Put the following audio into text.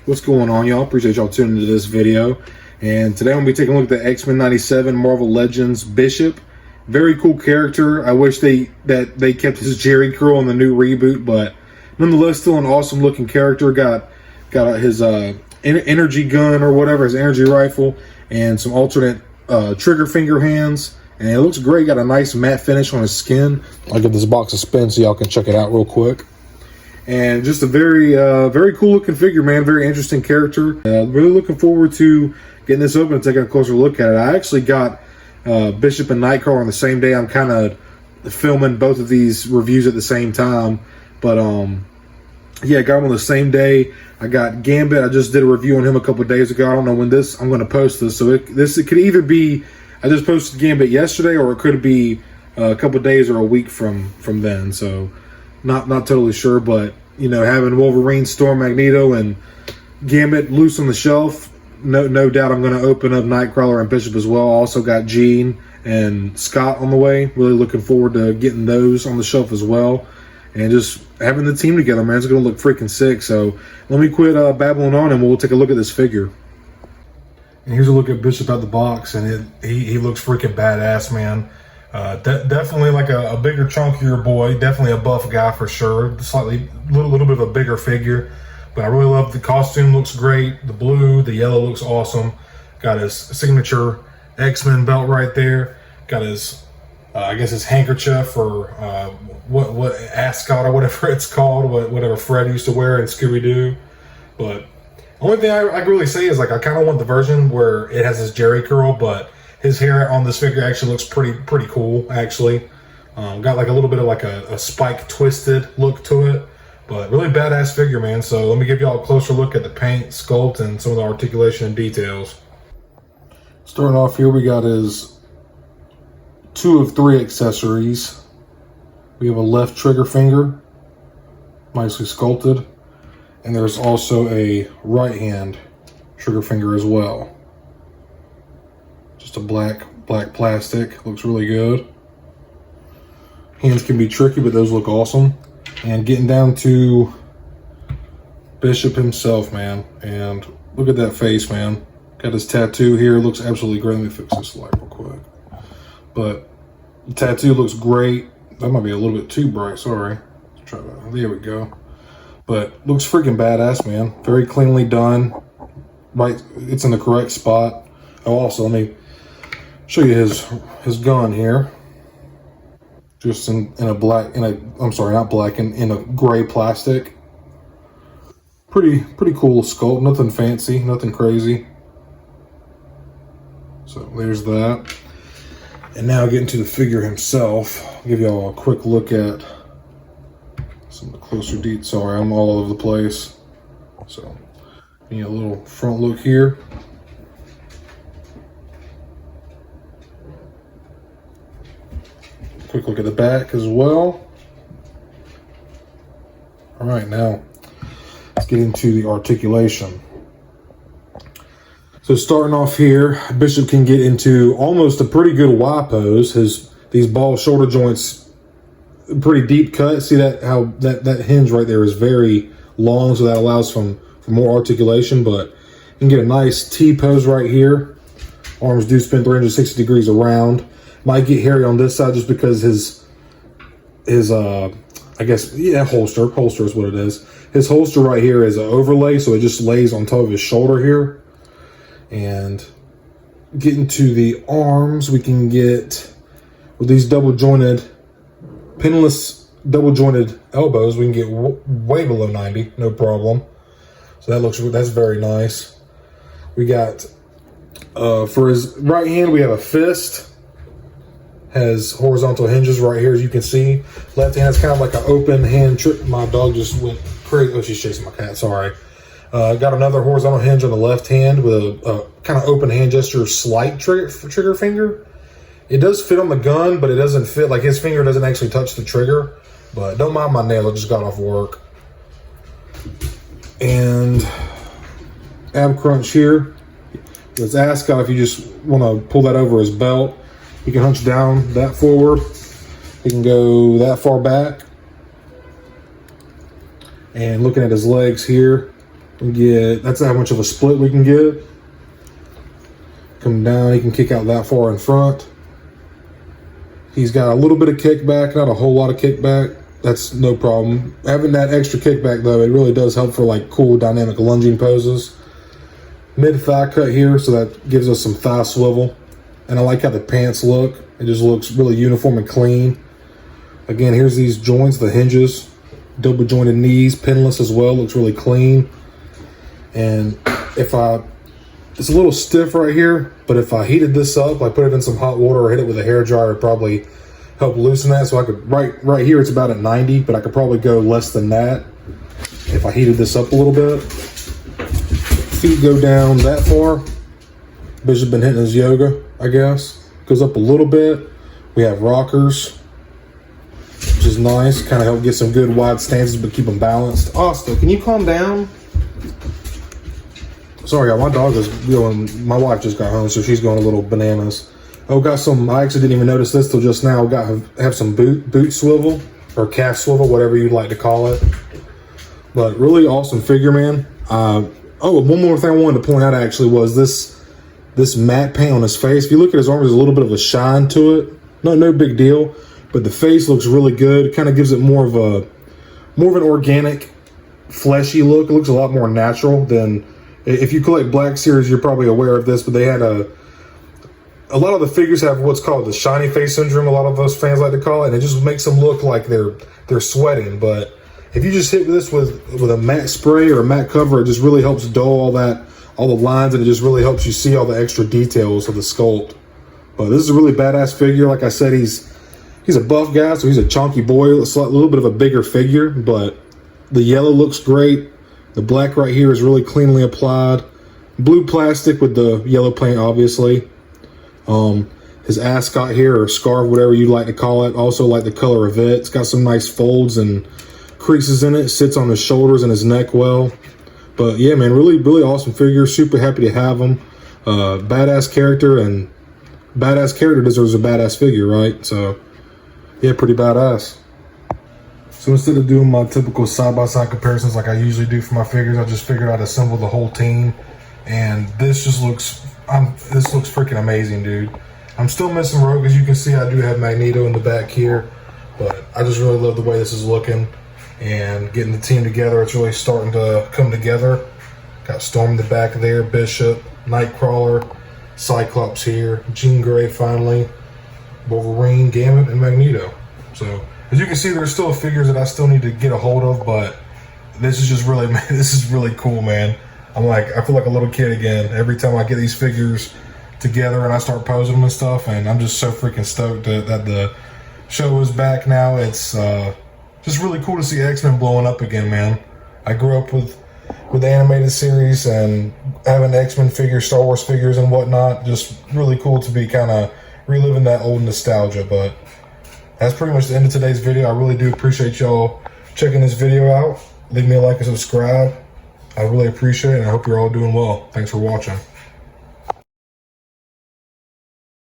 What's going on, y'all? Appreciate y'all tuning into this video. And today I'm going to be taking a look at the X-Men 97 Marvel Legends Bishop. Very cool character. I wish they kept his Jerry curl in the new reboot, but nonetheless, still an awesome looking character. Got his energy gun or whatever, his energy rifle, and some alternate trigger finger hands. And it looks great. Got a nice matte finish on his skin. I'll give this box a spin so y'all can check it out real quick. And just a very cool looking figure, man. Very interesting character. Really looking forward to getting this open and taking a closer look at it. I actually got Bishop and Nightcrawler on the same day. I'm kind of filming both of these reviews at the same time. But yeah, got them on the same day. I got Gambit. I just did a review on him a couple of days ago. I don't know when I'm going to post this. So it could either be I just posted Gambit yesterday, or it could be a couple of days or a week from then. So not totally sure, but you know, having Wolverine, Storm, Magneto, and Gambit loose on the shelf, no doubt I'm going to open up Nightcrawler and Bishop as well. Also got Jean and Scott on the way. Really looking forward to getting those on the shelf as well, and just having the team together, man. It's going to look freaking sick. So let me quit babbling on, and we'll take a look at this figure. And here's a look at Bishop out the box, and he looks freaking badass, man. Definitely like a bigger, chunkier boy. Definitely a buff guy for sure. Slightly, little bit of a bigger figure. But I really love the costume. Looks great. The blue, the yellow looks awesome. Got his signature X-Men belt right there. Got his, I guess his handkerchief, or what ascot or whatever it's called. Whatever Fred used to wear in Scooby-Doo. But only thing I can really say is, like, I kind of want the version where it has his Jerry curl, but his hair on this figure actually looks pretty cool, actually. Got like a little bit of like a spike twisted look to it, but really badass figure, man. So let me give y'all a closer look at the paint, sculpt, and some of the articulation and details. Starting off here, we got his 2 of 3 accessories. We have a left trigger finger, nicely sculpted. And there's also a right hand trigger finger as well. Just a black plastic. Looks really good. Hands can be tricky, but those look awesome. And getting down to Bishop himself, man. And look at that face, man. Got his tattoo here. Looks absolutely great. Let me fix this light real quick. But the tattoo looks great. That might be a little bit too bright. Sorry. Let's try that. There we go. But looks freaking badass, man. Very cleanly done. Right, it's in the correct spot. Oh, also, let me show you his gun here. Just in a black, I'm sorry, not black, in a gray plastic. Pretty cool sculpt. Nothing fancy, nothing crazy. So there's that. And now getting to the figure himself, I'll give y'all a quick look at some of the closer details. Sorry, I'm all over the place. So, need a little front look here. Quick look at the back as well. All right, now let's get into the articulation. So starting off here, Bishop can get into almost a pretty good Y pose. These ball shoulder joints, pretty deep cut. See that how that hinge right there is very long, so that allows for more articulation. But you can get a nice T pose right here. Arms do spin 360 degrees around. Might get hairy on this side just because his I guess, yeah, holster is what it is. His holster right here is an overlay, so it just lays on top of his shoulder here. And getting to the arms, we can get with these double jointed, pinless double jointed elbows, we can get way below 90, no problem. So that's very nice. We got for his right hand, we have a fist. Has horizontal hinges right here, as you can see. Left hand is kind of like an open hand trick. My dog just went crazy. Oh, she's chasing my cat. Sorry. Got another horizontal hinge on the left hand with a kind of open hand gesture, slight trigger finger. It does fit on the gun, but it doesn't fit. Like, his finger doesn't actually touch the trigger. But don't mind my nail. It just got off work. And ab crunch here. It's ascot if you just want to pull that over his belt. He can hunch down that forward. He can go that far back. And looking at his legs here, That's how much of a split we can get. Come down, he can kick out that far in front. He's got a little bit of kickback, not a whole lot of kickback. That's no problem. Having that extra kickback though, it really does help for like cool dynamic lunging poses. Mid thigh cut here, so that gives us some thigh swivel. And I like how the pants look. It just looks really uniform and clean. Again, here's these joints, the hinges, double jointed knees, pinless as well, looks really clean. And it's a little stiff right here, but if I heated this up, I put it in some hot water or hit it with a hair dryer, it'd probably help loosen that. So I could, right here, it's about at 90, but I could probably go less than that if I heated this up a little bit. Feet go down that far. Bishop been hitting his yoga, I guess. Goes up a little bit. We have rockers, which is nice. Kind of help get some good wide stances, but keep them balanced. Asta, can you calm down? Sorry, my dog is going, my wife just got home, so she's going a little bananas. Oh, got some, I actually didn't even notice this till just now. Have some boot swivel, or calf swivel, whatever you'd like to call it. But really awesome figure, man. Oh, one more thing I wanted to point out actually was this matte paint on his face. If you look at his arm, there's a little bit of a shine to it. No big deal, but the face looks really good. It kind of gives it more of an organic, fleshy look. It looks a lot more natural than, if you collect Black Series, you're probably aware of this, but they had a lot of the figures have what's called the shiny face syndrome. A lot of those fans like to call it, and it just makes them look like they're sweating. But if you just hit this with a matte spray or a matte cover, it just really helps dull all the lines, and it just really helps you see all the extra details of the sculpt. But this is a really badass figure. Like I said, he's a buff guy, so he's a chunky boy. It's a little bit of a bigger figure, but the yellow looks great. The black right here is really cleanly applied. Blue plastic with the yellow paint, obviously. His ascot here, or scarf, whatever you'd like to call it, also like the color of it. It's got some nice folds and creases in it. Sits on his shoulders and his neck well. But yeah, man, really awesome figure. Super happy to have him. Badass character, and badass character deserves a badass figure, right? So yeah, pretty badass. So instead of doing my typical side-by-side comparisons like I usually do for my figures, I just figured I'd assemble the whole team. And this just looks, this looks freaking amazing, dude. I'm still missing Rogue. As you can see, I do have Magneto in the back here, but I just really love the way this is looking. And getting the team together, it's really starting to come together. Got Storm in the back there, Bishop, Nightcrawler, Cyclops here, Jean Grey finally, Wolverine, Gambit, and Magneto. So as you can see, there's still figures that I still need to get a hold of, but this is just really, this is really cool, man. I feel like a little kid again every time I get these figures together and I start posing them and stuff, and I'm just so freaking stoked that the show is back now. It's just really cool to see X-Men blowing up again, man. I grew up with the animated series and having X-Men figures, Star Wars figures and whatnot. Just really cool to be kind of reliving that old nostalgia. But that's pretty much the end of today's video. I really do appreciate y'all checking this video out. Leave me a like and subscribe. I really appreciate it, and I hope you're all doing well. Thanks for watching.